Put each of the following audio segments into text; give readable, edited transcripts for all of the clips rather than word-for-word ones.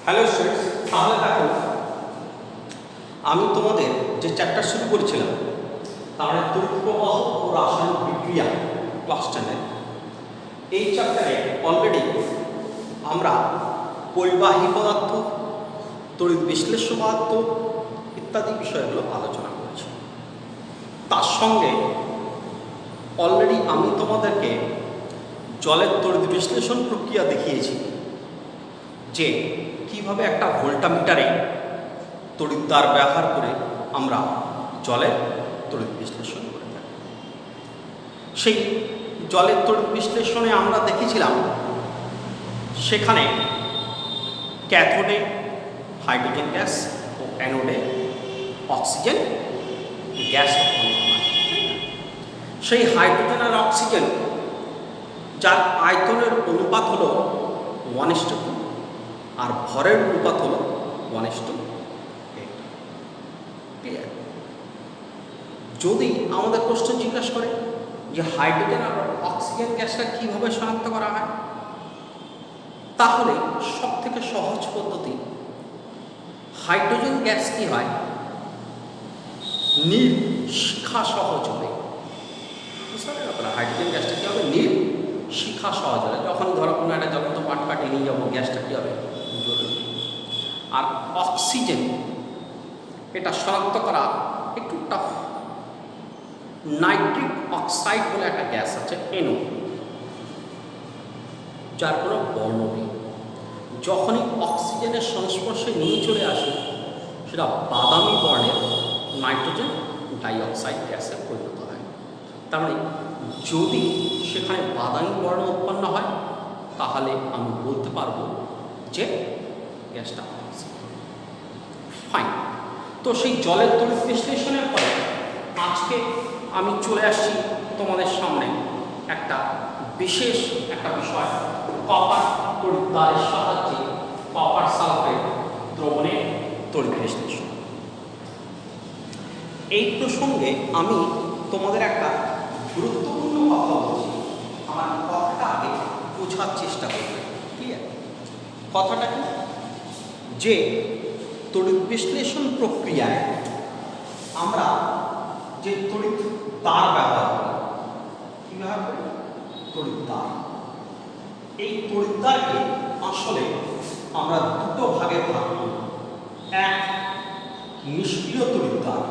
Hello students, তাহলে দেখো আমি তোমাদের যে চ্যাপ্টার শুরু করেছিলাম তাহলে তড়িৎ প্রবাহ ও রাসায়নিক বিক্রিয়া ক্লাস 10 এই চ্যাপ্টারে অলরেডি আমরা পরিবাহী পদার্থ, তড়িৎ বিশ্লেষ্য পদার্থ ইত্যাদি বিষয়গুলো আলোচনা করেছি। তার সঙ্গে অলরেডি আমি তোমাদেরকে জলের তড়িৎ বিশ্লেষণ প্রক্রিয়া দেখিয়েছি যে কিভাবে একটা ভোল্টামিটারে তড়িৎদ্বার ব্যবহার করে আমরা জলের তড়িৎ বিশ্লেষণ করে থাকি। সেই জলের তড়িৎ বিশ্লেষণে আমরা দেখেছিলাম সেখানে ক্যাথোডে হাইড্রোজেন গ্যাস ও অ্যানোডে অক্সিজেন গ্যাস উৎপন্ন হয়। সেই হাইড্রোজেন আর অক্সিজেন যার আয়তনের অনুপাত হলো 1:2 আর ভরের অনুপাত হলো 1:8। ক্লিয়ার? যদি আমাদের প্রশ্ন জিজ্ঞাসা করে যে হাইড্রোজেন আর অক্সিজেন গ্যাসটা কীভাবে শনাক্ত করা হয়, তাহলে সব থেকে সহজ পদ্ধতি, হাইড্রোজেন গ্যাস কি হয়, নীল শিখা সহজ হবে। বুঝতে পারলেন আপনারা? হাইড্রোজেন গ্যাসটা কী হবে, নীল শিখা সহজ হবে। যখন ধরো কোনো একটা জ্বলন্ত পাট কাটিয়ে নিয়ে যাবো, গ্যাসটা কী হবে, জ্বলবে। আর অক্সিজেন এটা শনাক্ত করা একটু টাফ। নাইট্রিক অক্সাইড বলে একটা গ্যাস আছে NO, যার কোনো বর্ণ নেই। যখনই অক্সিজেনের সংস্পর্শে নিয়ে চলে আসে সেটা বাদামি বর্ণের নাইট্রোজেন ডাইঅক্সাইড গ্যাসে পরিণত হয়। তার মানে যদি সেখানে বাদামি বর্ণ উৎপন্ন হয় তাহলে আমি বলতে পারবো যে গ্যাসটা অক্সিজেন। ফাইন। তো সেই জলের তড়িৎ বিশ্লেষণের পরে আজকে আমি চলে আসছি তোমাদের সামনে একটা বিশেষ একটা বিষয়, কপার তড়িৎদ্বারের সাহায্যে কপার সালফেট দ্রবণের তড়িৎ বিশ্লেষণ। এই প্রসঙ্গে আমি তোমাদের একটা গুরুত্বপূর্ণ কথা বলছি, আমার কথাটা আগে বোঝার চেষ্টা করবে। ক্লিয়ার? কথাটা কি, যে তড়িৎ বিশ্লেষণ প্রক্রিয়ায় আমরা যে তড়িৎ তার ব্যবহার করি, কি ব্যবহার করি, তড়িৎ তার। এই তড়িৎ তারকে আসলে আমরা দুটো ভাগে ভাগ করি। এক, নিষ্ক্রিয় তড়িৎ তার।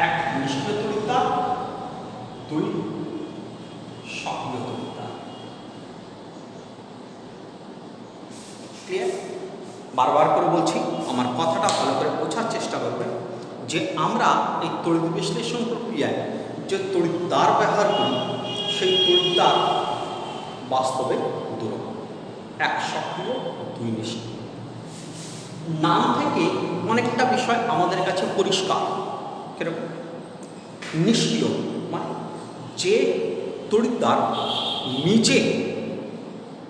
এক, নিষ্ক্রিয় তড়িৎ তার। দুই, সক্রিয় তড়িৎ তার। ক্লিয়ার? বারবার করে বলছি, আমার কথাটা ভালো করে বোঝার চেষ্টা করবেন যে আমরা এই তড়িৎ বিশ্লেষণ প্রক্রিয়ায় যে তড়িৎ তার ব্যবহার করি সেই তড়িৎ তার বাস্তবে দুরকম, এক সক্রিয়, দুই নিষ্ক্রিয়। নাম থেকে অনেকটা বিষয় আমাদের কাছে পরিষ্কার। কিরকম? নিষ্ক্রিয় মানে যে তড়িৎ তার নিজে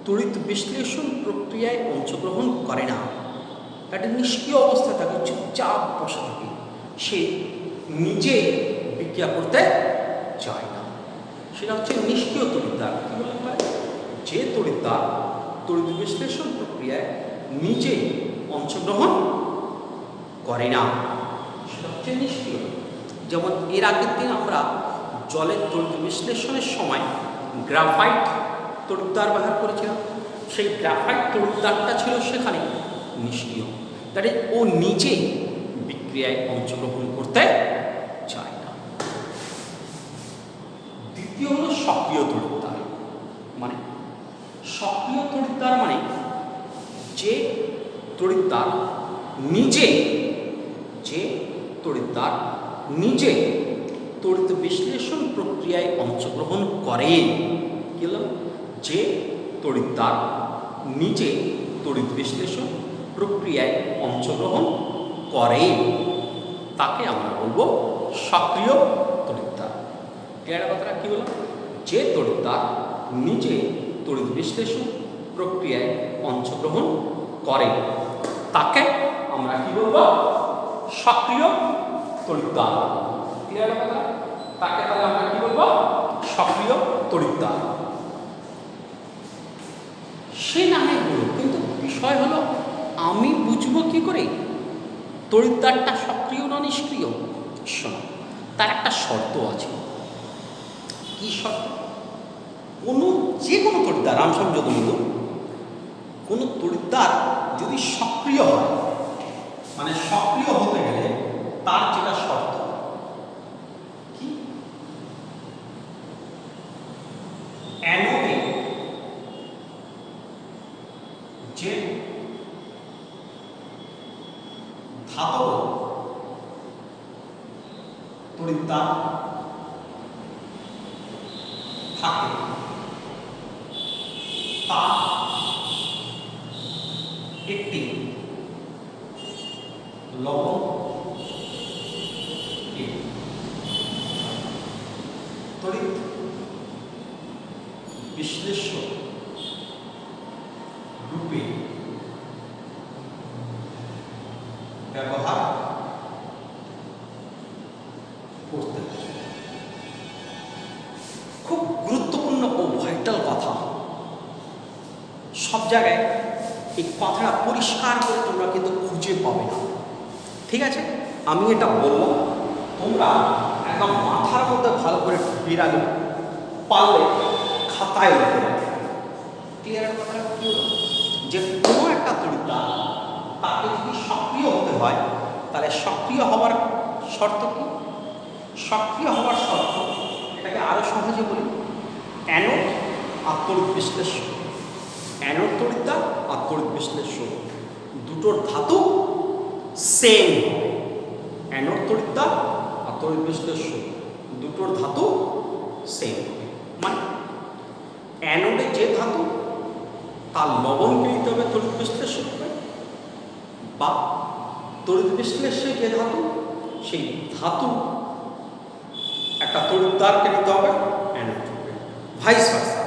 তড়িৎ বিশ্লেষণ প্রক্রিয়ায় অংশগ্রহণ করে না, একটা নিষ্ক্রিয় অবস্থায় থাকে, চুপচাপ বসে থাকে, সে নিজে বিক্রিয়া করতে চায় না, সেটা হচ্ছে নিষ্ক্রিয় তড়িৎদ্বার। কি বলতে হয়? যে তড়িৎদ্বার তড়িৎ বিশ্লেষণ প্রক্রিয়ায় নিজে অংশগ্রহণ করে না, সেটা হচ্ছে নিষ্ক্রিয়। যেমন এর আগের দিন আমরা জলের তড়িৎ বিশ্লেষণের সময় গ্রাফাইট তড়িৎদ্বার ব্যবহার করেছিলাম। সেই গ্রাফাইট তড়িৎদ্বারটা ছিল সেখানে নিষ্ক্রিয়, তাহলে ও নিজে বিক্রিয়ায় অংশগ্রহণ করতে চায় না। দ্বিতীয় হলো সক্রিয় তড়িৎদ্বার। মানে সক্রিয় তড়িৎদ্বার মানে যে তড়িৎদ্বার নিজে তড়িৎ বিশ্লেষণ প্রক্রিয়ায় অংশগ্রহণ করে। কি হলো? যে তড়িৎদ্বার নিজে তড়িৎ বিশ্লেষণ প্রক্রিয়ায় অংশগ্রহণ করে তাকে আমরা বলবো সক্রিয় তড়িৎদ্বার। ক্লিয়ার কথাটা? কি হলো? যে তড়িৎদ্বার নিজে তড়িৎ বিশ্লেষণ প্রক্রিয়ায় অংশগ্রহণ করে তাকে আমরা কি বলবো? সক্রিয় তড়িৎদ্বার। ক্লিয়ার কথা? তাকে তাহলে আমরা কি বলবো? সক্রিয় তড়িৎদ্বার। সে না হয় হলো, কিন্তু বিষয় হলো আমি বুঝবো কী করে তড়িৎদ্বারটা সক্রিয় না নিষ্ক্রিয়। শোনো, তার একটা শর্ত আছে। কি শর্ত? যে কোনো তড়িৎদ্বার, রামসংযোগ বলুন, কোনো তড়িৎদ্বার যদি সক্রিয় হয়, মানে সক্রিয় হতে গেলে তার যেটা শর্ত কি, অ্যানোডে যে ধাতব তড়িৎদ্বার থাকে তা একটি লবণ তড়িৎ বিশ্লেষ্য রূপে ব্যবহার করতে হবে। খুব গুরুত্বপূর্ণ ও ভাইটাল কথা। সব জায়গায় এই কথাটা পরিষ্কার করে তোমরা কিন্তু খুঁজে পাবে না, ঠিক আছে? আমি এটা বললাম, তোমরা একদম মাথার মধ্যে ভালো করে ঢুকিয়ে রাখবে, পারলে খাতায় লিখে রাখবে। ক্লিয়ার কথাটা কি হলো? যে কোনো একটা তড়িৎদ্বার তাকে যদি সক্রিয় হতে হয়, তাহলে সক্রিয় হওয়ার শর্ত কি? সক্রিয় হওয়ার শর্ত, এটাকে আরও সহজে বলি, অ্যানোড আর তড়িৎ বিশ্লেষ্য। অ্যানোড তড়িৎদ্বার আর তড়িৎ বিশ্লেষ্য দুটোর ধাতু সেম হবে। অ্যানোড তড়িৎদ্বার আর তড়িৎ বিশ্লেষ্য দুটোর ধাতু সেম হবে। মানে অ্যানোডে যে ধাতু তার লবণকে নিতে হবে তড়িৎ বিশ্লেষ্য রূপে, বা তড়িৎ বিশ্লেষ্যে যে ধাতু সেই ধাতু একটা তড়িৎদ্বারকে নিতে হবে অ্যানোড রূপে। ভাইস ভার্সা,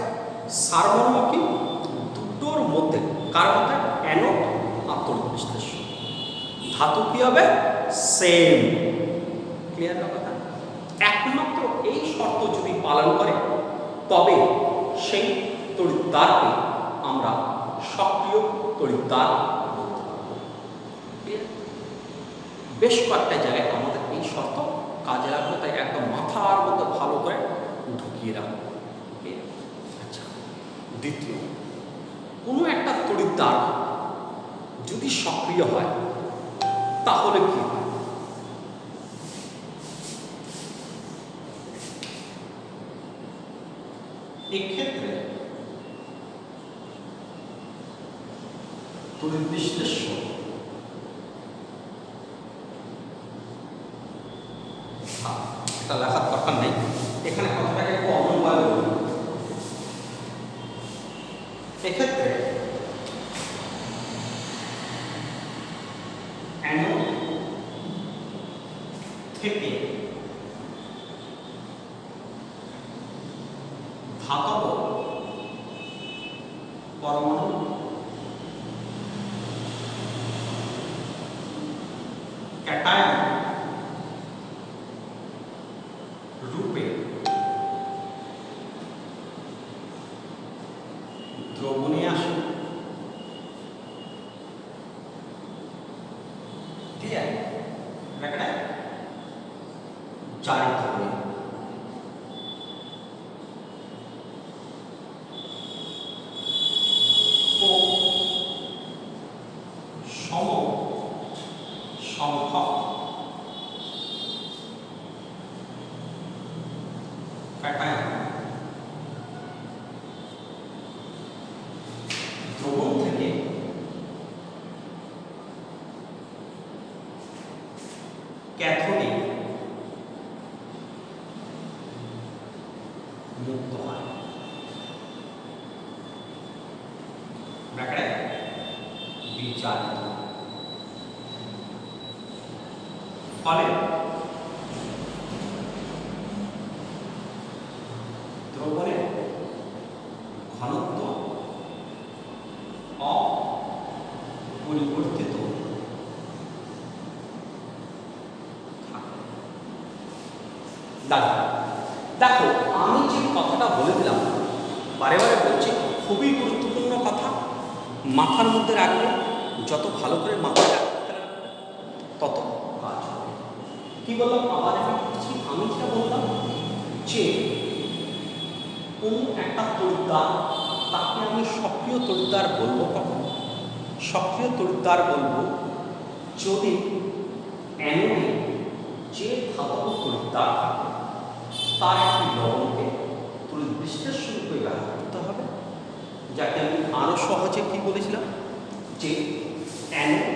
সারমর্ম কি? দুটোর মধ্যে, কার মধ্যে? অ্যানোড আর তড়িৎ বিশ্লেষ্য ধাতু কি হবে? সেম। ক্লিয়ার না কথা? একমাত্র এই শর্ত যদি পালন করে তবে সেই তড়িৎদ্বারকে আমরা সক্রিয় তড়িৎদ্বার বলতে পারব। বেশ কয়েকটা জায়গায় আমাদের এই শর্ত কাজে লাগবে, তাই একদম মাথার মধ্যে ভালো করে ঢুকিয়ে রাখবো। আচ্ছা, দ্বিতীয়, কোনো একটা তড়িৎদ্বার যদি সক্রিয় হয় তাহলে কি হয়? এক্ষেত্রে তড়িৎ বিশ্লেষ্য এটা লেখার দরকার নেই, এখানে কথাটাকে একটু অন্যভাবে বলি। এক্ষেত্রে অ্যানোড থেকে ধাতব পরমাণু ক্যাটায়ন রূপে দ্রবণে আসে। ক্লিয়ার? ব্র্যাকেটে জারিত হবে। ও সম সংখ্যক ক্যাটায়ন দ্রবণ থেকে ক্যাথোডে মুক্ত হয়। ব্র্যাকেটে বিচারিত। ফলে দ্রবণের ঘনত্ব অপরিবর্তিত থাকে। দেখো, আমি যে কথাটা বলে দিলাম, বারে বারে বলছি, খুবই গুরুত্বপূর্ণ কথা। মাথার মধ্যে রাখবে, যত ভালো করে মাথায় রাখতে রাখবে তত কাজ হবে। কী বললাম আবার আমি বলছি, আমি যেটা বললাম যে কোন একটা তড়িৎদ্বার তাকে আমি সক্রিয় তড়িৎদ্বার বলবো কখন? সক্রিয় তড়িৎদ্বার বলবো যদি অ্যানোডে যে ধাতব তড়িৎদ্বার থাকে তার একটি লবণকে তড়িৎ বিশ্লেষণ করে ব্যবহার করতে হবে, যাকে আমি আরও সহজে কী বলেছিলাম যে অ্যানোড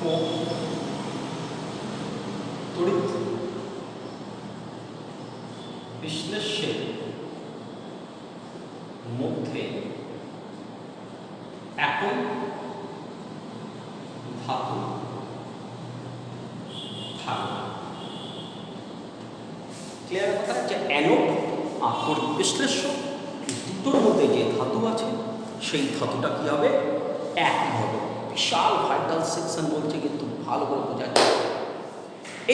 ও তড়িৎ বিশ্লেষণের মধ্যে একই ধাতু থাকবে। ক্লিয়ার কথা যে অ্যানোড আর তড়িৎ বিশ্লেষ্য দুটোর মধ্যে যে ধাতু আছে সেই ধাতুটা কী হবে? একই হবে। বিশাল ভাইটাল সেকশন বলছে, কিন্তু ভালো করে বোঝা যায়।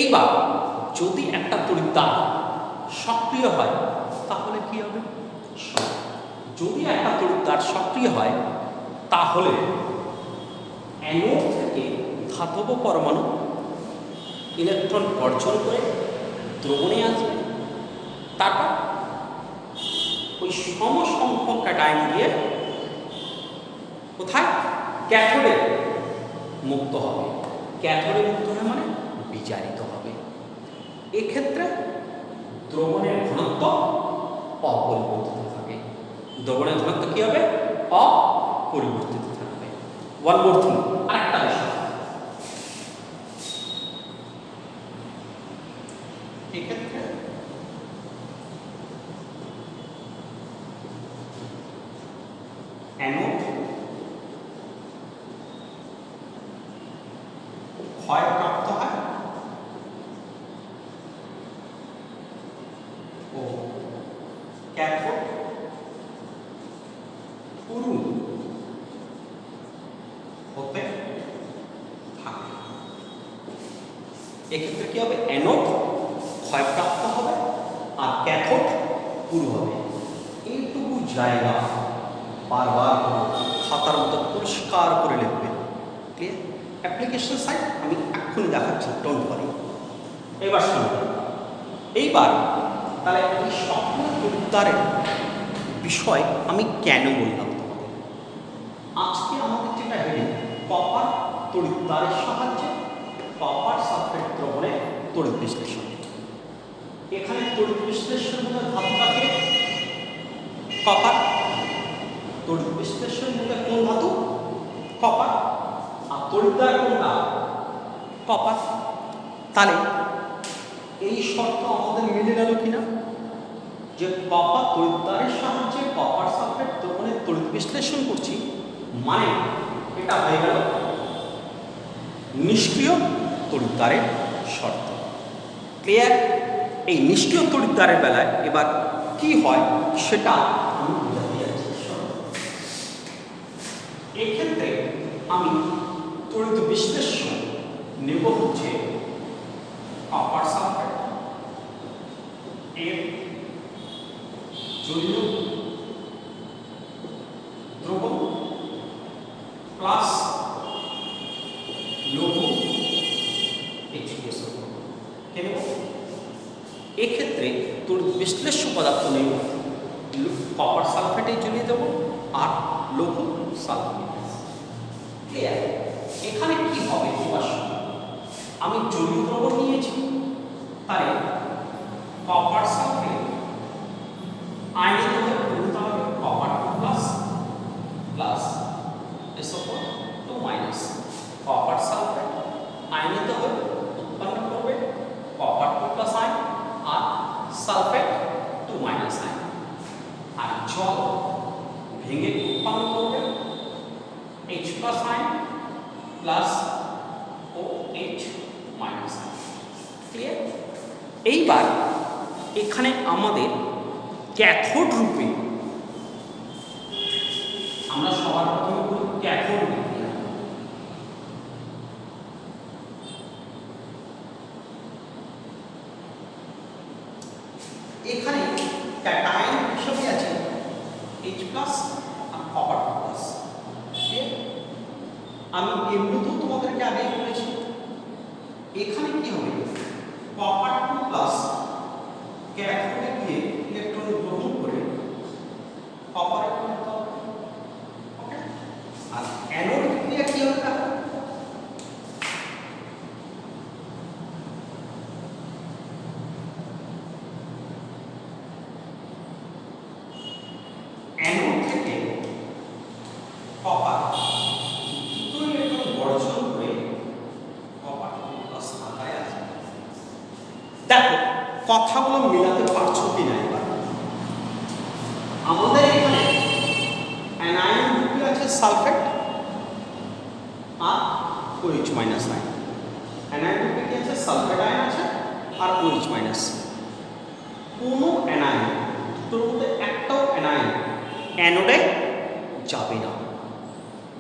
এইবার যদি একটা তড়িৎদ্বার সক্রিয় হয় তাহলে কি হবে? যদি একটা তড়িৎদ্বার সক্রিয় হয় তাহলে অ্যানোড থেকে ধাতব পরমাণু ইলেকট্রন বর্জন করে দ্রবণে আসবে, তারপর ওই সমসংখ্যক ক্যাটায়ন দিয়ে কোথায়? ক্যাথোডে মুক্ত হবে। ক্যাথোডে মুক্ত হয় মানে বিজারিত হবে। এক্ষেত্রে দ্রবণের ঘনত্ব অপরিবর্তিত থাকে। দ্রবণের ঘনত্ব কী হবে? অপরিবর্তিত থাকবে। ওয়ান মোর থিং, আরেকটা বিষয়, এক্ষেত্রে অ্যানোড ক্ষয়প্রাপ্ত হয় ও ক্যাথোড পুরু হতে থাকে। এক্ষেত্রে কি হবে? অ্যানোড ক্ষয়প্রাপ্ত হবে আর ক্যাথোড পুরু হবে। এইটুকু জায়গা বারবার খাতার মতো পরিষ্কার করে লিখবে। ক্লিয়ার? অ্যাপ্লিকেশন সাইড আমি এক্ষুনি দেখাচ্ছি, ডোন্ট ওয়ারি। এবার শুনুন, এইবার তাহলে এই সক্রিয় তড়িৎদ্বারের বিষয় আমি কেন বললাম তোমাদের? আজকে আমাদের যেটা হেডিং, কপার তড়িৎদ্বারের সাহায্যে কপার সালফেট দ্রবণে তড়িৎ বিশ্লেষণ। এখানে তড়িৎ বিশ্লেষণের মধ্যে ধাতুটাকে কপার, তড়িৎ বিশ্লেষণের মধ্যে কোন ধাতু? কপার। আর তড়িৎদ্বার কোনটা? কপার। তাহলে এই শর্ত আমাদের মিলে গেল কিনা যে কপার তড়িৎদ্বারের সাহায্যে কপার সালফেট দ্রবণে তড়িৎ বিশ্লেষণ করছি, মানে এটা হয়ে গেল নিষ্ক্রিয় তড়িৎদ্বারের শর্ত। ক্লিয়ার? এই নিষ্ক্রিয় তড়িৎদ্বারের বেলায় এবার কি হয় সেটা আমি বোঝাতে যাচ্ছি। এক্ষেত্রে আমি তড়িৎ বিশ্লেষণ নেব হচ্ছে কপার সালফেট এর জলীয় দ্রবণ প্লাস লৌহ H2SO কে নেব। এক্ষেত্রে তড়িৎ বিশ্লেষ্য পদার্থ নেব কপার সালফেটে জলীয় দ্রবণ আর লৌহ সালফেট। ক্লিয়ার? এখানে কি হবে? আমি জলীয় দ্রবণ নিয়েছি, তাই কপার সালফেট আয়নিকভাবে পরিণত হবে copper 2 plus plus SO4 2 minus. Copper sulphate আয়নিকভাবে উৎপন্ন করবে কপার 2 প্লাস আয়ন আর সালফেট 2 মাইনাস আয়ন। আর জল ভেঙে উৎপন্ন করবে H প্লাস আয়ন প্লাস OH মাইনাস আয়ন। ক্লিয়ার? এইবার এখানে আমাদের ক্যাথোড রূপে আমরা সবার প্রথমে বলি ক্যাথোড বিক্রিয়া। এখানে ক্যাটায়ন H প্লাস আর কপার টু প্লাস। আমি এমনিতেও তোমাদেরকে আগেই বলেছি এখানে কি হবে, কপার টু প্লাস ক্যাথোডে গিয়ে ইলেকট্রন গ্রহণ করে কপার আর অ্যানোড বিক্রিয়া কি হবে না, অ্যানোড থেকে কপার দুটো ইলেকট্রন বর্জন করে কপার প্লাস আকারে আসবে। দেখো কথাগুলো মেলাতে পারছো কিনা এবার। আমাদের এখানে অ্যানায়ন গ্রুপে আছে সালফেট আর OH মাইনাস আয়ন। অ্যানায়ন গ্রুপে কি আছে, সালফেট আয়ন আছে আর OH মাইনাস। কোনো অ্যানায়ন দুটোর মধ্যে একটাও অ্যানায়ন অ্যানোডে যাবে না,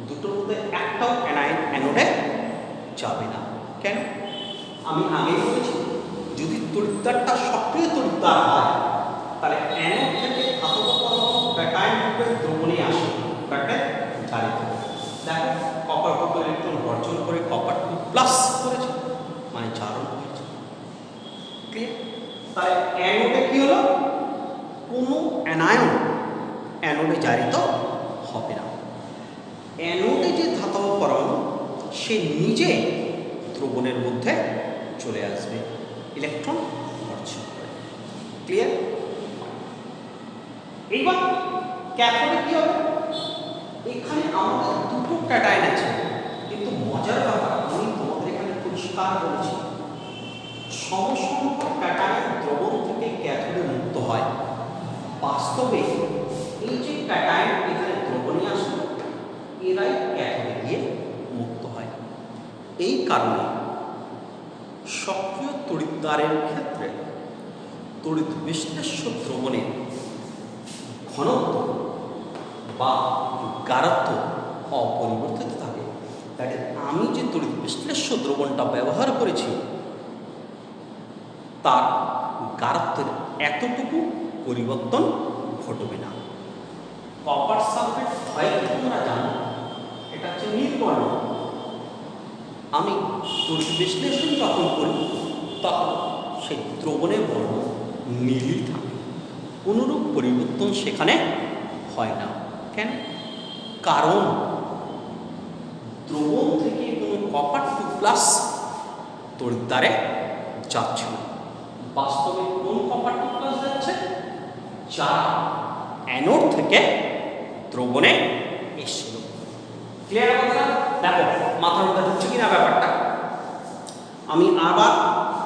দুটোর মধ্যে একটাও অ্যানায়ন অ্যানোডে যাবে না। কেন? আমি আগেই বলেছি যদি তড়িৎদ্বারটা সক্রিয় তড়িৎদ্বার হয় তাহলে অ্যানোড থেকে ধাতব পরমাণু প্যাটার্ন রূপে দ্রবণে আসে, প্যাটার্ন জারিত। দেখো কপার দুটো ইলেকট্রন বর্জন করে কপার টু প্লাস করেছে, মানে জারণ হয়েছে। ক্লিয়ার? তাহলে অ্যানোডে কি হলো, কোনো অ্যানায়ন অ্যানোডে জারিত হবে না। অ্যানোডে যে ধাতব পরমাণু সে নিজে দ্রবণের মধ্যে চলে আসবে ইলেকট্রন বর্জন করে। ক্লিয়ার? এইবার ক্যাথোডে কি হবে, এখানে আমাদের দুটো ক্যাটায়ন আছে, কিন্তু মজার ব্যাপার আমি তোমাদের এখানে পরিষ্কার বলছি সমসংখ্যক ক্যাটায়ন দ্রবণ থেকে ক্যাথোডে মুক্ত হয়। বাস্তবে এই যে ক্যাটায়ন এখানে দ্রবণে আসবে এরাই ক্যাথোডে গিয়ে মুক্ত হয়। এই কারণে সক্রিয় তড়িৎদ্বারের ক্ষেত্রে তড়িৎ বিশ্লেষ্য দ্রবণের ঘনত্ব বা গাঢ়ত্ব অপরিবর্তিত থাকে। তাই আমি যে তড়িৎ বিশ্লেষ্য দ্রবণটা ব্যবহার করেছি তার গাঢ়ত্বের এতটুকু পরিবর্তন ঘটবে না। কপার সালফেট হয়তো তোমরা জানো এটা হচ্ছে নীলবর্ণ। আমি তড়িৎ বিশ্লেষণ যখন করি তখন সেই দ্রবণের বর্ণ নীলই থাকে, কোনোরূপ পরিবর্তন সেখানে হয় না। কেন? কারণ দ্রবণ থেকে কোনো কপার টু প্লাস তড়িৎদ্বারে যাচ্ছে না। বাস্তবে কোন কপার টু প্লাস যাচ্ছে, যারা অ্যানোড থেকে দ্রবণে এসেছিল। ক্লিয়ার কথা? দেখো মাথার মধ্যে ঢুকছে কিনা ব্যাপারটা। আমি আবার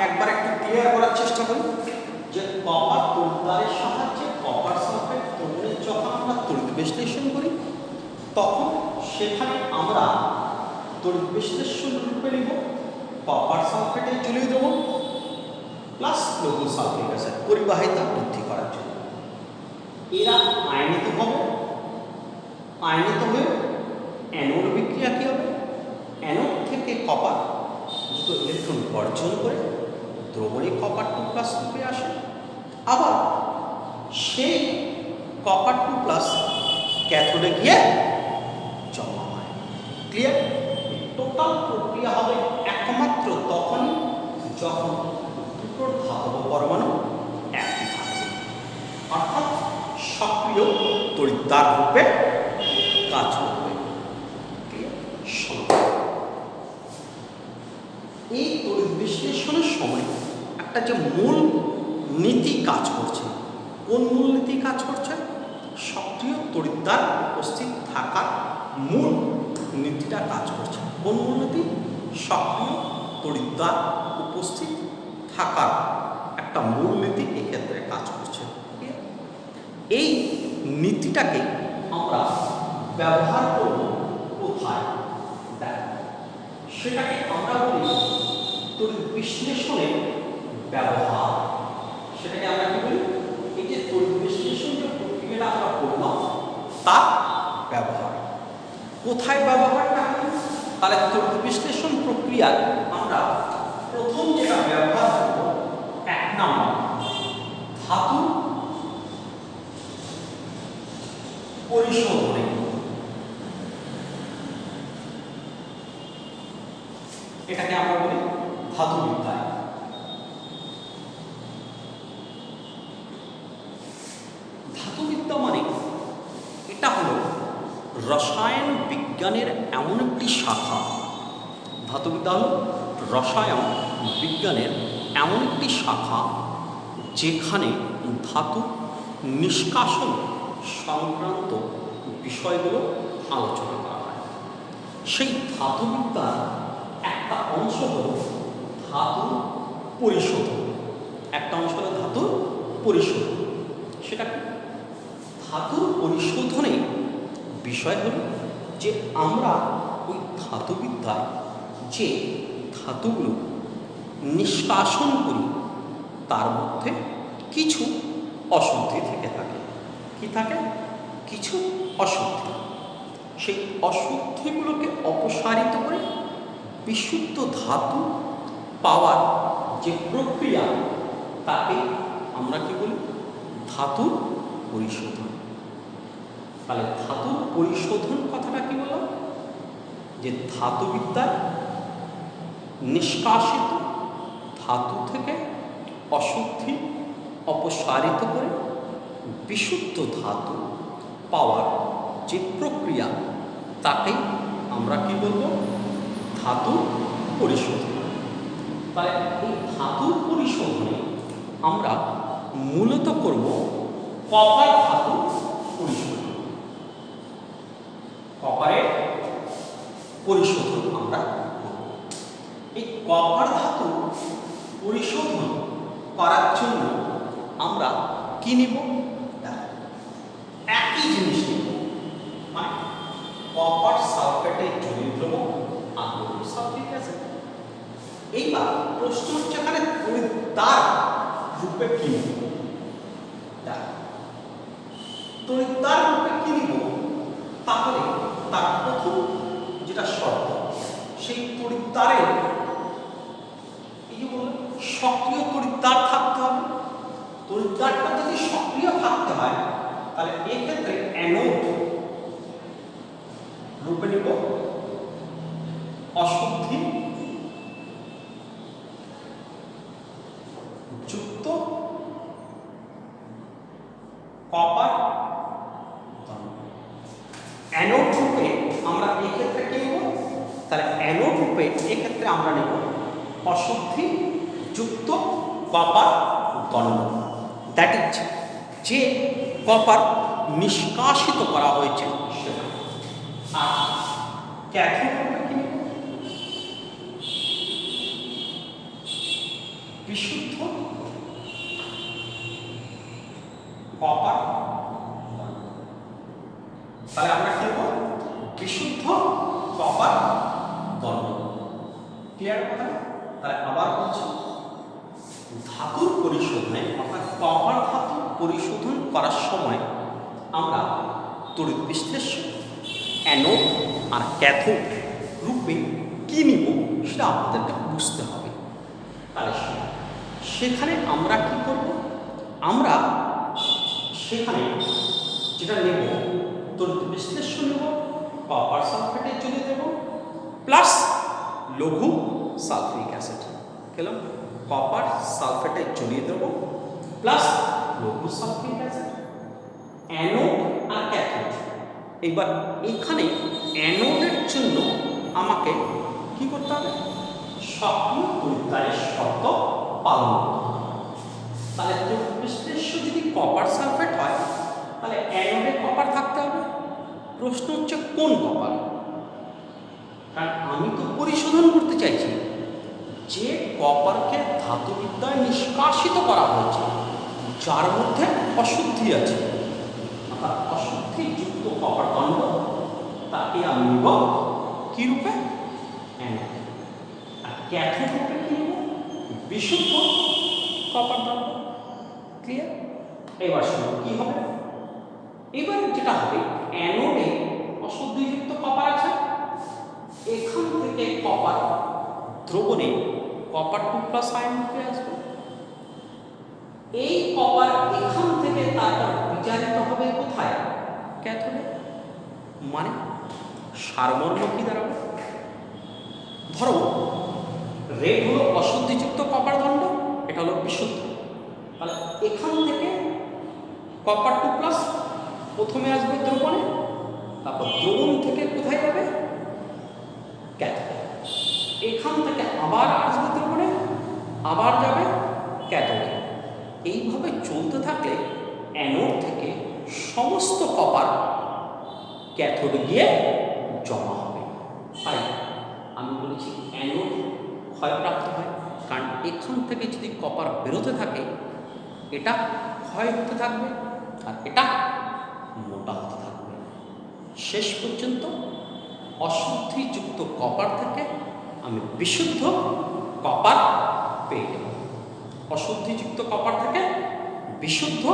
একবার একটু ক্লিয়ার করার চেষ্টা করি যে কপার তড়িৎদ্বারের সাহায্যে কপার সালফেট দ্রবণের যখন আমরা তড়িৎ বিশ্লেষণ করি তখন সেখানে আমরা তড়িৎ বিশ্লেষণ রূপে নিব কপার সালফেটের জলীয় দ্রবণ প্লাস লঘু সালফিক অ্যাসিড পরিবাহিতা বৃদ্ধি করার জন্য। এরা আয়নিত হবে, আয়নিত হয়ে অ্যানোড বিক্রিয়া কী হবে, অ্যানোড থেকে কপার দুটো ইলেকট্রন বর্জন করে দ্রবণে কপার টু প্লাস রূপে আসে। আবার সেই কপার টু প্লাস ক্যাথোডে গিয়ে জমা হয়। ক্লিয়ার? টোটাল প্রক্রিয়া হবে একমাত্র তখনই যখন দুটোর ধাতব পরমাণু একই থাকবে, অর্থাৎ সক্রিয় তড়িৎদ্বার রূপে কাজ করবে। এই তড়িৎ বিশ্লেষণের সময় একটা যে মূল নীতি কাজ করছে, কোন মূল নীতি কাজ করছে, সক্রিয় তড়িৎদ্বার উপস্থিত থাকার মূল নীতিটা কাজ করছে। কোন মূল নীতি? সক্রিয় তড়িৎদ্বার উপস্থিত থাকার একটা মূল নীতি এক্ষেত্রে কাজ করছে। এই নীতিটাকে আমরা ব্যবহার করব কোথায়, সেটাকে আমরা বলি তড়িৎ বিশ্লেষণের ব্যবহার। সেটাকে আমরা কি বলি, এই যে তড়িৎ বিশ্লেষণ যে প্রক্রিয়াটা আমরা করলাম তার ব্যবহার। কোথায় ব্যবহারটা হয়? তাহলে তড়িৎ বিশ্লেষণ প্রক্রিয়ায় আমরা প্রথম যেটা ব্যবহার করব, 1 নম্বর ধাতু পরিশোধনে, এটাকে আমরা বলি ধাতুবিদ্যায়। ধাতুবিদ্যা মানে এটা হলো রসায়ন বিজ্ঞানের এমন একটি শাখা। ধাতুবিদ্যা হলো রসায়ন বিজ্ঞানের এমন একটি শাখা যেখানে ধাতু নিষ্কাশন সংক্রান্ত বিষয়গুলো আলোচনা করা হয়। সেই ধাতুবিদ্যার একটা অংশ হল ধাতু পরিশোধন। একটা অংশ হল ধাতু পরিশোধন। সেটা কি? ধাতুর পরিশোধনে বিষয় হল যে আমরা ওই ধাতুবিদ্যায় যে ধাতুগুলো নিষ্কাশন করি তার মধ্যে কিছু অশুদ্ধি থেকে থাকে। কি থাকে? কিছু অশুদ্ধি। সেই অশুদ্ধিগুলোকে অপসারিত করে বিশুদ্ধ ধাতু পাওয়ার যে প্রক্রিয়া তাকে আমরা কি বলি? ধাতুর পরিশোধন। তাহলে ধাতুর পরিশোধন কথাটা কি বললাম? যে ধাতুবিদ্যায় নিষ্কাশিত ধাতু থেকে অশুদ্ধি অপসারিত করে বিশুদ্ধ ধাতু পাওয়ার যে প্রক্রিয়া তাকে আমরা কি বলবো? ধাতুর পরিশোধন। তাহলে এই ধাতুর পরিশোধনে আমরা মূলত করব কপার ধাতু পরিশোধন। কপারের পরিশোধন আমরা করব। এই কপার ধাতু পরিশোধন করার জন্য আমরা কি নিব? একই জিনিস নিব, মানে কপার সালফেটের জলীয় দ্রবণ আর লৌহ সালফিক অ্যাসিড। এইবার প্রশ্ন হচ্ছে এখানে তড়িৎদ্বার রূপে কি নিব? তড়িৎদ্বার রূপে কি নিব? তাহলে তার প্রথম যেটা শর্ত, সেই তড়িৎদ্বারের এই যে বললাম সক্রিয় তড়িৎদ্বার থাকতে হবে। তড়িৎদ্বারটা যদি সক্রিয় থাকতে হয় তাহলে এক্ষেত্রে অ্যানোড রূপে নিব অশুদ্ধি যুক্ত কপার। অ্যানোড রূপে আমরা এক্ষেত্রে কি নেব? তাহলে অ্যানোড রূপে এক্ষেত্রে আমরা নেব অশুদ্ধি যুক্ত কপার দণ্ড। দ্যাট ইজ যে কপার নিষ্কাশিত করা হয়েছে সেটা। আর ক্যাথোড রূপে কি নেব? বিশুদ্ধ কপার। তাহলে আমরা কি করব? বিশুদ্ধ কপার দণ্ড। ক্লিয়ার কথা? তাহলে আবার বলছি, ধাতুর পরিশোধনে অর্থাৎ কপার ধাতু পরিশোধন করার সময় আমরা তড়িৎ বিশ্লেষণ অ্যানোড আর ক্যাথোড রূপে কি নিব সেটা আমাদেরকে বুঝতে হবে। তাহলে সেখানে আমরা কি করব? আমরা সেখানে যেটা নেব তড়িৎ বিশ্লেষণ নেব, কপার সালফেটের জলীয় দেব প্লাস লৌহ সালফিক অ্যাসিড। খেলাম কপার সালফেটের জলীয় দেব প্লাস লৌহ সালফিক অ্যাসিড, অ্যানোড আর ক্যাথোড। এবার এখানে অ্যানোডের জন্য আমাকে কি করতে হবে? সক্রিয় তড়িৎদ্বারের শর্ত পালন করতে হবে। তাহলে তড়িৎ বিশ্লেষ্য যদি কপার সালফেট হয় তাহলে অ্যানোডে কপার থাকতে হবে। প্রশ্ন হচ্ছে কোন কপার? কারণ আমি তো পরিশোধন করতে চাইছি যে কপারকে ধাতুবিদ্যায় নিষ্কাশিত করা হয়েছে যার মধ্যে অশুদ্ধি আছে, অর্থাৎ অশুদ্ধি যুক্ত কপার দণ্ড, তাকে আমি নিব কি রূপে? অ্যানোড। আর ক্যাথোড রূপে কি নিব? বিশুদ্ধ কপার দণ্ড। ক্লিয়ার? এবার শুনুন কি হবে। এবার যেটা হবে, অ্যানোডে অশুদ্ধিযুক্ত কপার আছে, এখান থেকে কপার দ্রবণে কপার 2+ আয়ন উঠে আসবে। এই কপার এখান থেকে তারপর বিজারিত হবে কোথায়? ক্যাথোডে। মানে সারমর্ম কি দাঁড়াবে? ধরো রেড হলো অশুদ্ধিযুক্ত কপার দণ্ড, এটা হলো বিশুদ্ধ। তাহলে এখান থেকে কপার 2+ প্রথমে আসবে দ্রবণে, তারপর দ্রবণ থেকে কোথায় যাবে? ক্যাথোডে। এখান থেকে আবার আসবে দ্রবণে, আবার যাবে ক্যাথোডে। এইভাবে চলতে থাকলে অ্যানোড থেকে সমস্ত কপার ক্যাথোডে গিয়ে জমা হবে। তাই আমি বলেছি অ্যানোড ক্ষয়প্রাপ্ত হয়, কারণ এখান থেকে যদি কপার বেরোতে থাকে এটা ক্ষয় হতে থাকবে আর এটা মোটা হতে থাকবে। শেষ পর্যন্ত অশুদ্ধিযুক্ত কপার থেকে আমি বিশুদ্ধ কপার পেয়ে যাব। অশুদ্ধিযুক্ত কপার থেকে বিশুদ্ধ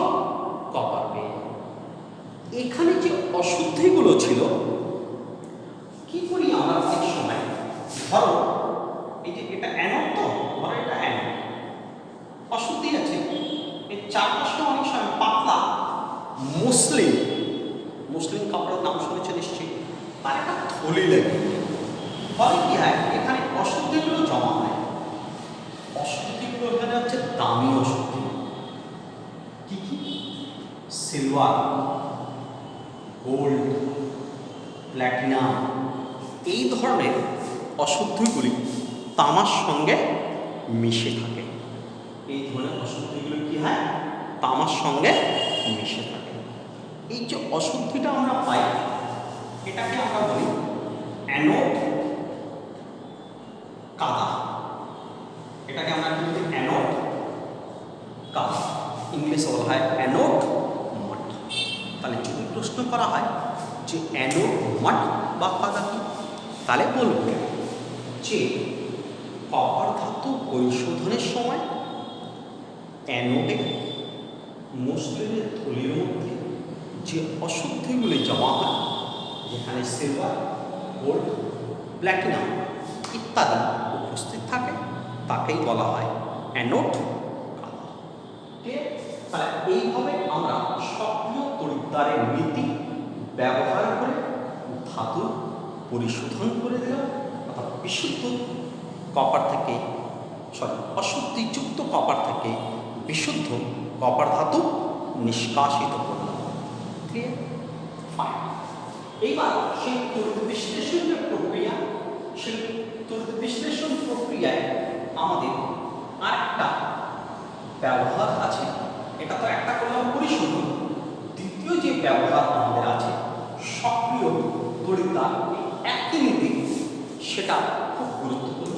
কপার পেয়ে যাব। এখানে যে অশুদ্ধিগুলো ছিল কি করি আমরা অনেক সময়, ধরো এই যে এটা অ্যানোড, তো ধরো এটা অ্যানোড, অশুদ্ধি আছে, এর চারপাশে অনেক সময় পাতলা মসলিন কাপড়ের নাম শুনেছে নিশ্চয়ই, তার একটা থলি লাগে। ফলে কি হয়, এখানে অশুদ্ধিগুলো জমা হয়। অশুদ্ধিগুলো এখানে হচ্ছে দামি অশুদ্ধি। কি কি? সিলভার, গোল্ড, প্ল্যাটিনাম, এই ধরনের অশুদ্ধিগুলি তামার সঙ্গে মিশে থাকে। এই ধরনের অশুদ্ধিগুলো কি হয়? তামার সঙ্গে মিশে থাকে। এই যে অশুদ্ধিটা আমরা পাই এটাকে আমরা বলি অ্যানোড কাদা। এটাকে আমরা কি বলি? অ্যানোড কাদা। ইংলিশে বলা হয় অ্যানোড মাড। তাহলে যদি প্রশ্ন করা হয় যে অ্যানোড মাড বা কাদা কি, তাহলে বলব যে কপার ধাতু পরিশোধনের সময় অ্যানোডে মসলিনের থলির মধ্যে যে অশুদ্ধিগুলি জমা হয়, যেখানে সিলভার, গোল্ড, প্ল্যাটিনাম ইত্যাদি উপস্থিত থাকে, তাকেই বলা হয় অ্যানোড কাদা। ঠিক আছে? তাহলে এইভাবে আমরা সক্রিয় তড়িৎদ্বারের নীতি ব্যবহার করে ধাতু পরিশোধন করে দিলাম, অর্থাৎ বিশুদ্ধ কপার থেকে অশুদ্ধিযুক্ত কপার থেকে বিশুদ্ধ কপার ধাতু নিষ্কাশিত করলাম। ক্লিয়ার? ফাইন। এইবার সেই তড়িৎ বিশ্লেষণের প্রক্রিয়া, সেই তড়িৎ বিশ্লেষণ প্রক্রিয়ায় আমাদের আরেকটা ব্যবহার আছে। এটা তো একটা করলাম পরিশোধন, দ্বিতীয় যে ব্যবহার আমাদের আছে সক্রিয় তড়িৎদ্বার, একই নীতি, সেটা খুব গুরুত্বপূর্ণ।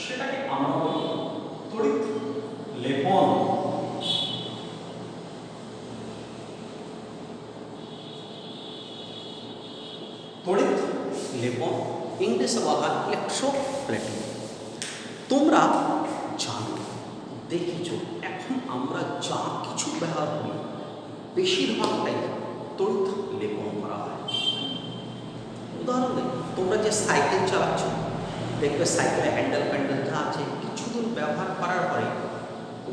সেটাকে আমরা বলি তড়িৎ লেপন। তড়িৎ লেপন ইংলিশে বলা হয় ইলেকট্রোপ্লেটিং। তোমরা জানো, দেখেছ, এখন আমরা যা কিছু ব্যবহার করি বেশিরভাগটাই তড়িৎ লেপন করা হয়। উদাহরণ দিই, তোমরা যে সাইকেল চালাচ্ছ, দেখবে সাইকেলে হ্যান্ডেল যা আছে কিছুদিন ব্যবহার করার পরে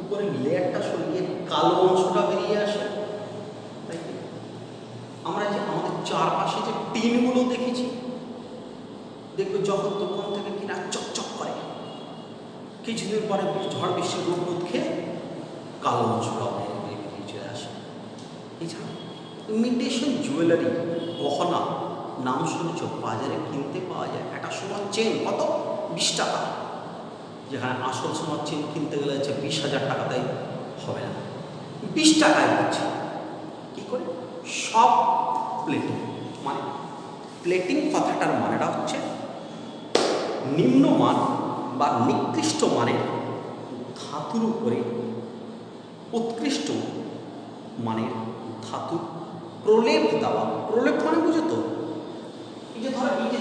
উপরে লেয়ারটা সরিয়ে কালো অংশটা বেরিয়ে আসে, তাই কি? আমরা যে আমাদের চারপাশে যে টিনগুলো দেখেছি, দেখবে যখন দোকান থেকে কিনা চকচক করে, কিছুদিন পরে ঝড় বৃষ্টির রোদ খেয়ে কালো অংশটা বেরিয়ে চলে আসে। এছাড়া ইমিটেশন জুয়েলারি, গহনা নাম শুনেছ, বাজারে কিনতে পাওয়া যায়। একটা সোনার চেন কত? 20 টাকা, যেখানে আসল সোনার চেন কিনতে গেলে হচ্ছে 20,000 টাকাতেই হবে না, 20 টাকায় হচ্ছে। কী করে? সব প্লেটিং। মানে প্লেটিং কথাটার মানেটা হচ্ছে নিম্নমান বা নিকৃষ্ট মানের ধাতুর উপরে উৎকৃষ্ট মানের ধাতুর প্রলেপ দেওয়া। প্রলেপ মানে বুঝো তো? এই যে ধরো এই যে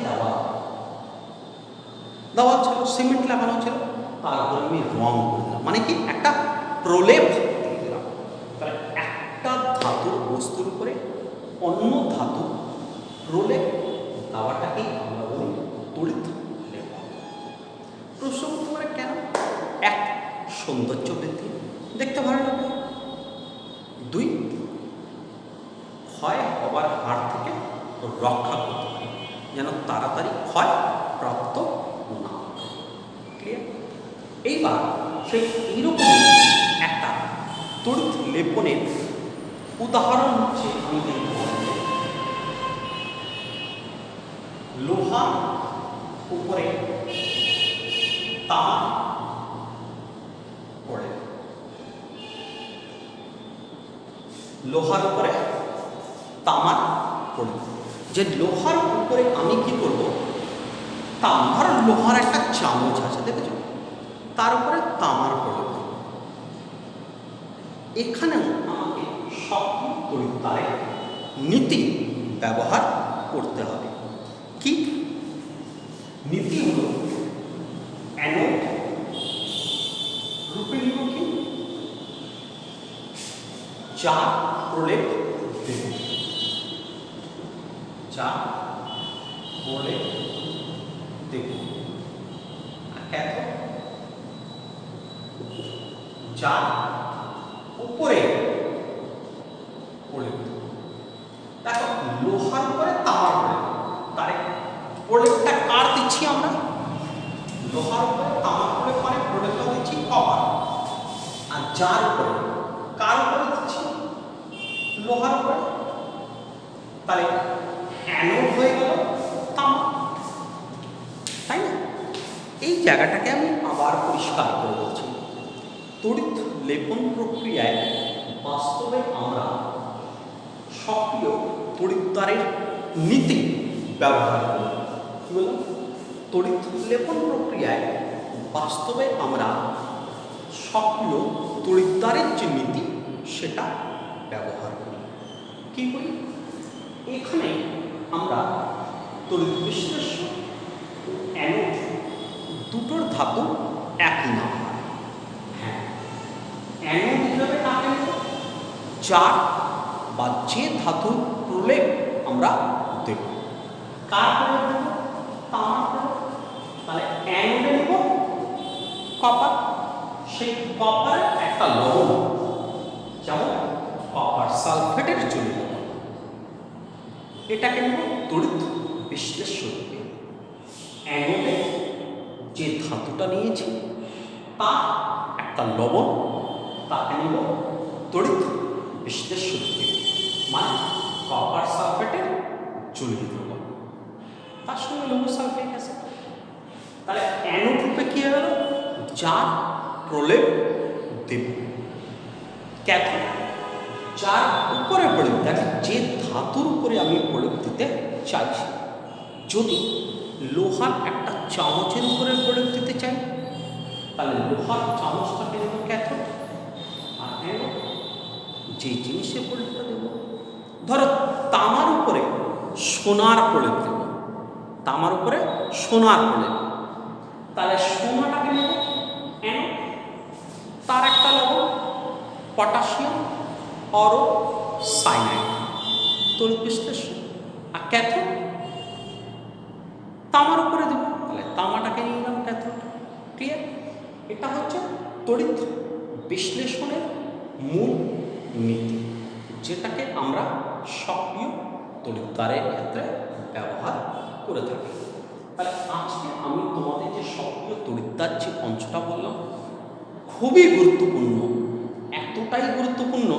দেওয়া ছিল, সিমেন্ট লাগানো ছিল, তারপরে আমি রং করে দিলাম, মানে কি একটা প্রলেপ দিয়ে দিলাম। তাহলে একটা ধাতুর বস্তুর উপরে অন্য ধাতু প্রলেপ দেওয়াটাকেই আমরা বলি তড়িৎ লেপন। প্রশ্ন করতে পারে কেন? এক, সৌন্দর্য বৃদ্ধি, দেখতে ভালো লাগবে। দুই, ক্ষয় হবার হার রক্ষা করতে পারি, যেন তাড়াতাড়ি ক্ষয় প্রাপ্ত না হয়। ক্লিয়ার? এইবার সেই এইরকম একটা তড়িৎ লেপনের উদাহরণ হচ্ছে, আমি দেখব লোহার উপরে তামা পড়ে, লোহার উপরে তামা পড়ে। যে লোহার উপরে আমি কি করব, তামার লোহার একটা চামচ আছে, দেখেছো, তার উপরে তামার পড়ে। এখানেও আমাকে সক্রিয় তড়িৎ তারের নীতি ব্যবহার করতে হবে। কি নীতি? হলো অ্যানোড রূপে নিব কি, যা প্রলেপ দেব, যা প্রলেপ দেব, ক্যাথোড যা উপরে প্রলেপ দেব। দেখো, লোহার উপরে তামার প্রলেপ, তারে প্রলেপটা কার দিচ্ছি আমরা? লোহার উপরে তামার প্রলেপ মানে প্রলেপটা দিচ্ছি কপার। আর যার উপরে, কার উপরে দিচ্ছি? লোহার উপরে। তাহলে অ্যানোড হয়ে গেল তামা, তাই না? এই জায়গাটাকে আমি আবার পরিষ্কার করে বলছি। তড়িৎ লেপন প্রক্রিয়ায় বাস্তবে আমরা সক্রিয় তড়িৎ তারের নীতি ব্যবহার করি। কি বললাম? তড়িৎ লেপন প্রক্রিয়ায় বাস্তবে আমরা সক্রিয় তড়িৎ তারের যে নীতি সেটা ব্যবহার করি। কি করি? এখানে আমরা তড়িৎ বিশ্লেষণ ও অ্যানোড দুটোর ধাতু একই না। হ্যাঁ, অ্যানোড হিসাবে কাকে নেব? যার বা যে ধাতুর প্রলেপ আমরা দেব। কার প্রলেপ দেব? তামার প্রলেপ। তাহলে অ্যানোডে নেব কপার, সেই কপারের একটা লবণ, যেমন কপার সালফেটের চলে যাবে, এটাকে নেব তড়িৎ বিশ্লেষ্য রূপে। অ্যানোডে যে ধাতুটা নিয়েছি তা একটা লবণ, তাকে নেব তড়িৎ বিশ্লেষ্য রূপে, মানে কপার সালফেটের জলীয় দ্রবণ, তার সঙ্গে লৌহ সালফেট আছে। তাহলে অ্যানোড রূপে কি হয়ে গেল? যার প্রলেপ দেব। ক্যাথোড যার উপরে প্রলেপ, দেখেন যে ধাতুর উপরে আমি প্রলেপ দিতে চাইছি। যদি লোহার একটা চামচের উপরে প্রলেপ দিতে চাই, তাহলে লোহার চামচটাকে নেব ক্যাথোড, আর অ্যানোড যে জিনিসের প্রলেপটা দেব, ধরো তামার উপরে সোনার প্রলেপ দেব, তামার উপরে সোনার প্রলেপ, তাহলে সোনাটাকে নেব অ্যানোড, তার একটা লবণ পটাশিয়াম অরোসাইনাইড, তড়িৎ বিশ্লেষণ। আর ক্যাথোড তামার উপরে দেব, তাহলে তামাটাকে নিয়ে নিলাম ক্যাথোড। ক্লিয়ার? এটা হচ্ছে তড়িৎ বিশ্লেষণের মূল নীতি, যেটাকে আমরা সক্রিয় তড়িৎ তারের ক্ষেত্রে ব্যবহার করে থাকি। তাহলে আজকে আমি তোমাদের যে সক্রিয় তড়িৎ তার যে অংশটা বললাম, খুবই গুরুত্বপূর্ণ, এতটাই গুরুত্বপূর্ণ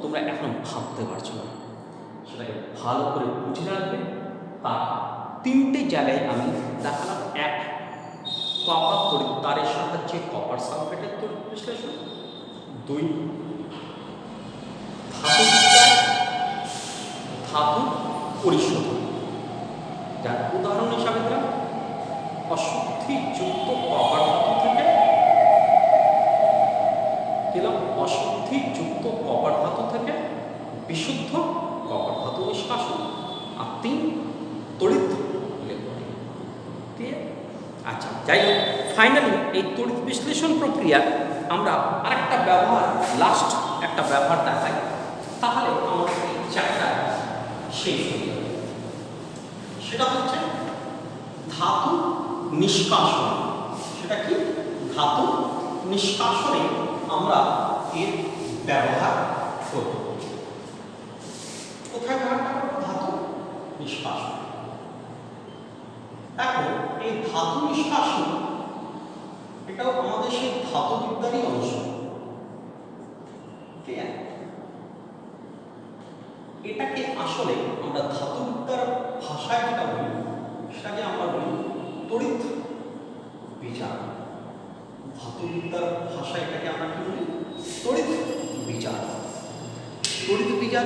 তোমরা এখন ভাবতে পারছো না। সেটাকে ভালো করে বুঝে রাখবে। তার তিনটে জায়গায় আমি দেখালাম। এক, কপার তড়িৎ তারের সাহায্যে কপার সালফেটের তড়িৎ বিশ্লেষণ। দুই, ধাতু পরিশোধন, যার উদাহরণ হিসাবে দিলাম অশুদ্ধিযুক্ত কপার ধাতু থেকে অশুদ্ধিযুক্ত কপার ধাতু থেকে বিশুদ্ধ কপার ধাতু নিষ্কাশন। আর তিন, তড়িৎ লেপন। আচ্ছা, যাই হোক, ফাইনালি এই তড়িৎ বিশ্লেষণ প্রক্রিয়া আমরা আরেকটা ব্যবহার, লাস্ট একটা ব্যবহার দেখাই, তাহলে আমাদের এই চ্যাপ্টার শেষ হয়ে যাবে। সেটা হচ্ছে ধাতু নিষ্কাশন। সেটা কি? ধাতু নিষ্কাশনে আমরা এর ব্যবহার করব। কোথায় ব্যবহার করব? ধাতু নিষ্কাশন। এখন এই ধাতু নিষ্কাশন এটাও আমাদের সেই ধাতুবিদ্যারই অংশ। ঠিক আছে, এটাকে আসলে আমরা ধাতুবিদ্যার ভাষায় যেটা বলি সেটাকে আমরা বলি তড়িৎ বিচার। ধাতুবিদ্যার ভাষায় এটাকে আমরা কি বলি? তড়িৎ বিচার। তড়িৎ বিচার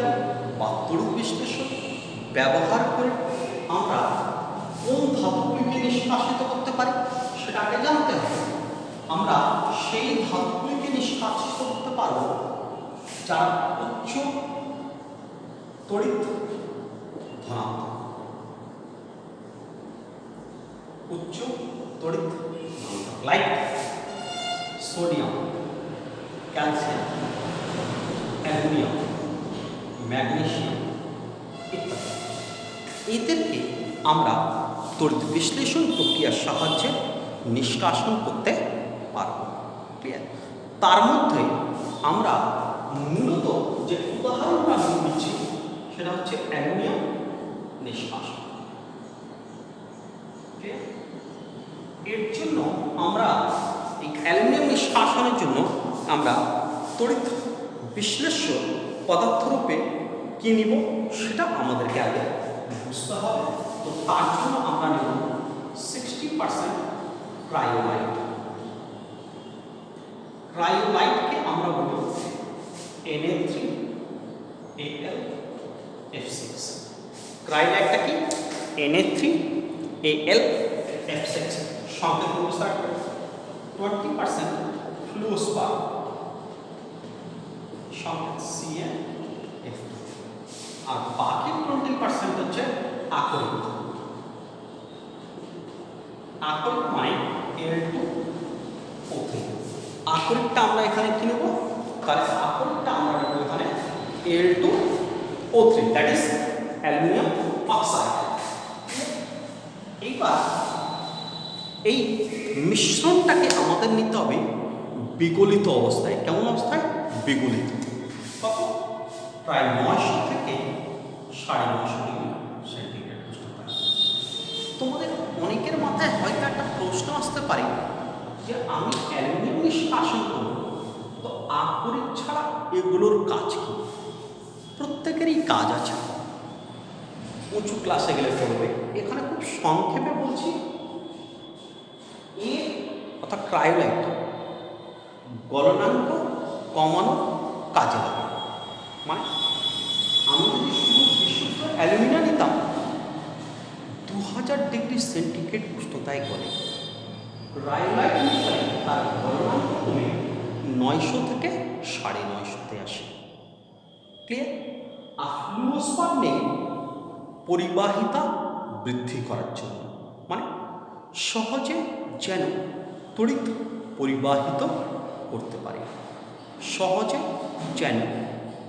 বা তড়িৎ বিশ্লেষণ ব্যবহার করে আমরা কোন ধাতুগুলিকে নিষ্কাশিত করতে পারি সেটা আগে জানতে হবে। আমরা সেই ধাতুগুলিকে নিষ্কাশিত করতে পারব যার উচ্চ তড়িৎ ধনাত্মক, উচ্চ তড়িৎ ধনাত্মক, like sodium, calcium, aluminium, magnesium ইত্যাদি। এদেরকে আমরা তড়িৎ বিশ্লেষণ প্রক্রিয়ার সাহায্যে নিষ্কাশন করতে পারব। ঠিক আছে, তার মধ্যে আমরা মূলত যে উদাহরণটা দিচ্ছি সেটা হচ্ছে অ্যালুমিনিয়াম নিষ্কাশন। ঠিক আছে, এর জন্য আমরা এই অ্যালুমিনিয়াম নিষ্কাশনের জন্য আমরা তড়িৎ বিশ্লেষ্য পদার্থরূপে কী নিব সেটা আমাদেরকে আগে বুঝতে হবে। তো তার জন্য আমরা নেব 60% ক্রায়োলাইট। ক্রায়োলাইটকে আমরা বলি Na3Al(F6). ক্রায়োলাইটটা কি? Na3Al(F6) সংকেত অনুসার 20% ফ্লুওস্পার সংকেত CnF2 আর বাকি 20% হচ্ছে আকরিক। আকরিক মানে Al2O3। আকরিকটা আমরা এখানে কি নেব? তাহলে আকরিকটা আমরা নেব এখানে Al2O3, that is aluminium oxide. এইবার এই মিশ্রণটাকে আমাদের নিতে হবে বিগলিত অবস্থায়। কেমন অবস্থায়? বিগলিত। কত? প্রায় 900 থেকে 950 ডিগ্রি সেন্টিগ্রেড উষ্ণতায়। তোমাদের অনেকের মাথায় হয়তো একটা প্রশ্ন আসতে পারে যে আমি অ্যালুমিনিয়াম নিষ্কাশন করব, তো আকরিক ছাড়া এগুলোর কাজ কি? প্রত্যেকেরই কাজ আছে, উঁচু ক্লাসে গেলে পড়বে। এখানে খুব সংক্ষেপে বলছি, অর্থাৎ ক্রায়োলাইট গলনাঙ্ক কমানো কাজে লাগে। মানে আমি যদি শুধু বিশুদ্ধ অ্যালুমিনিয়াম নিতাম 2000 ডিগ্রি সেন্টিগ্রেড উষ্ণতায় গলে, ক্রায়োলাইট অনুসারে তার গলনাঙ্ক কমে 900 থেকে 950-তে আসে। ক্লিয়ার? আর ফ্লুওস্পার নেই পরিবাহিতা বৃদ্ধি করার জন্য, মানে সহজে যেন তড়িৎ পরিবাহিত করতে পারে, সহজে যেন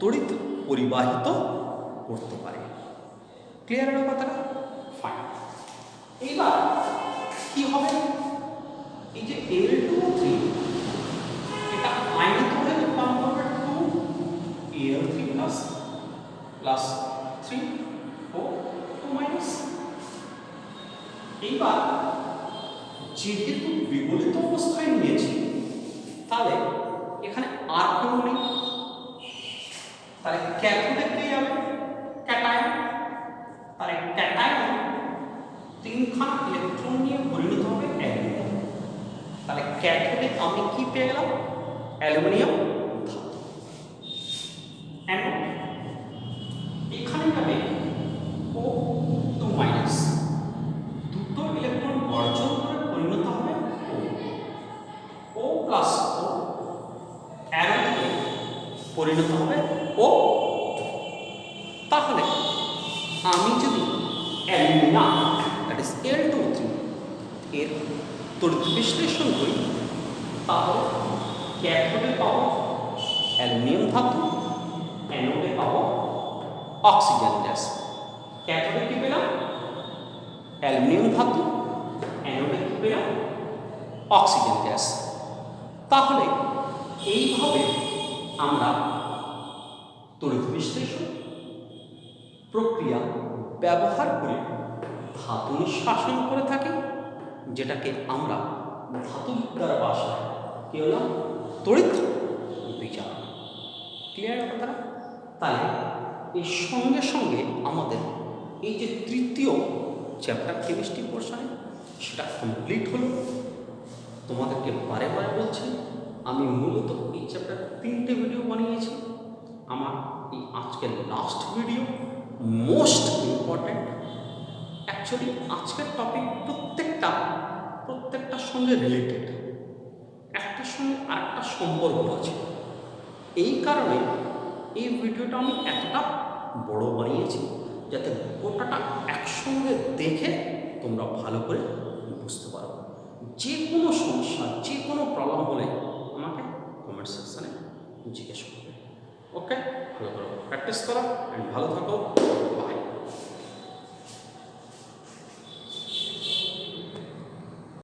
তড়িৎ পরিবাহিত করতে পারে। ক্লিয়ার হলো কথাটা? ফাইন। এইবার কি হবে? এই যে Al2O3 এটা আয়নিত হয়ে রূপান্তর হবে 2Al3 প্লাস 3O2-। এইবার যেহেতু বিগলিত অবস্থায় নিয়েছি তাহলে এখানে আর কেউ নেই, তাহলে ক্যাথোডে কে যাবে? ক্যাটায়ন। তাহলে ক্যাটায়ন 3খানা ইলেকট্রন নিয়ে পরিণত হবে অ্যালুমিনিয়াম। তাহলে ক্যাথোডে আমি কি পেয়ে গেলাম? অ্যালুমিনিয়াম ধাতু। অ্যানোড এখানে যাবে O2-, দুটো ইলেকট্রন বর্জন করে পরিণত হবে O প্লাস O, অ্যানোডে পরিণত হবে O। তাহলে আমি যদি অ্যালুমিনিয়াম দ্যাট ইজ Al2O3 এর তড়িৎ বিশ্লেষণ করি তাহলে ক্যাথোডে পাবো অ্যালুমিনিয়াম ধাতু, অ্যানোডে পাবো অক্সিজেন গ্যাস। ক্যাথোডে কি পেলাম? অ্যালুমিনিয়াম ধাতু, অ্যানোডে কি পেলাম? Oxygen gas. তাহলে এইভাবে আমরা তড়িৎ বিশ্লেষণ প্রক্রিয়া ব্যবহার করে ধাতু নিষ্কাশন করে থাকি, যেটাকে আমরা ধাতুবিদ্যার ভাষায় কি হলাম তড়িৎ বিচার। ক্লিয়ার কথাটা? তাহলে এর সঙ্গে সঙ্গে আমাদের এই যে তৃতীয় চ্যাপ্টার কেমিস্ট্রি পোর্শনে সেটা কমপ্লিট হলো। তোমাদেরকে বারে বারে বলছি, আমি মূলত এই চ্যাপ্টার 3টে ভিডিও বানিয়েছি। আমার এই আজকের last video most important. Actually আজকের টপিক প্রত্যেকটার সঙ্গে রিলেটেড, একটার সঙ্গে আরেকটা সম্পর্ক আছে। এই কারণে এই ভিডিওটা আমি এতটা বড় বানিয়েছি যাতে গোটাটা একসঙ্গে দেখে তোমরা ভালো করে বুঝতে পারো। যে কোনো সমস্যা, যে কোনো প্রবলেম হলে আমাকে কমেন্ট সেকশানে জিজ্ঞেস করবে। ওকে, ভালো করো, প্র্যাকটিস করো অ্যান্ড ভালো থাকো।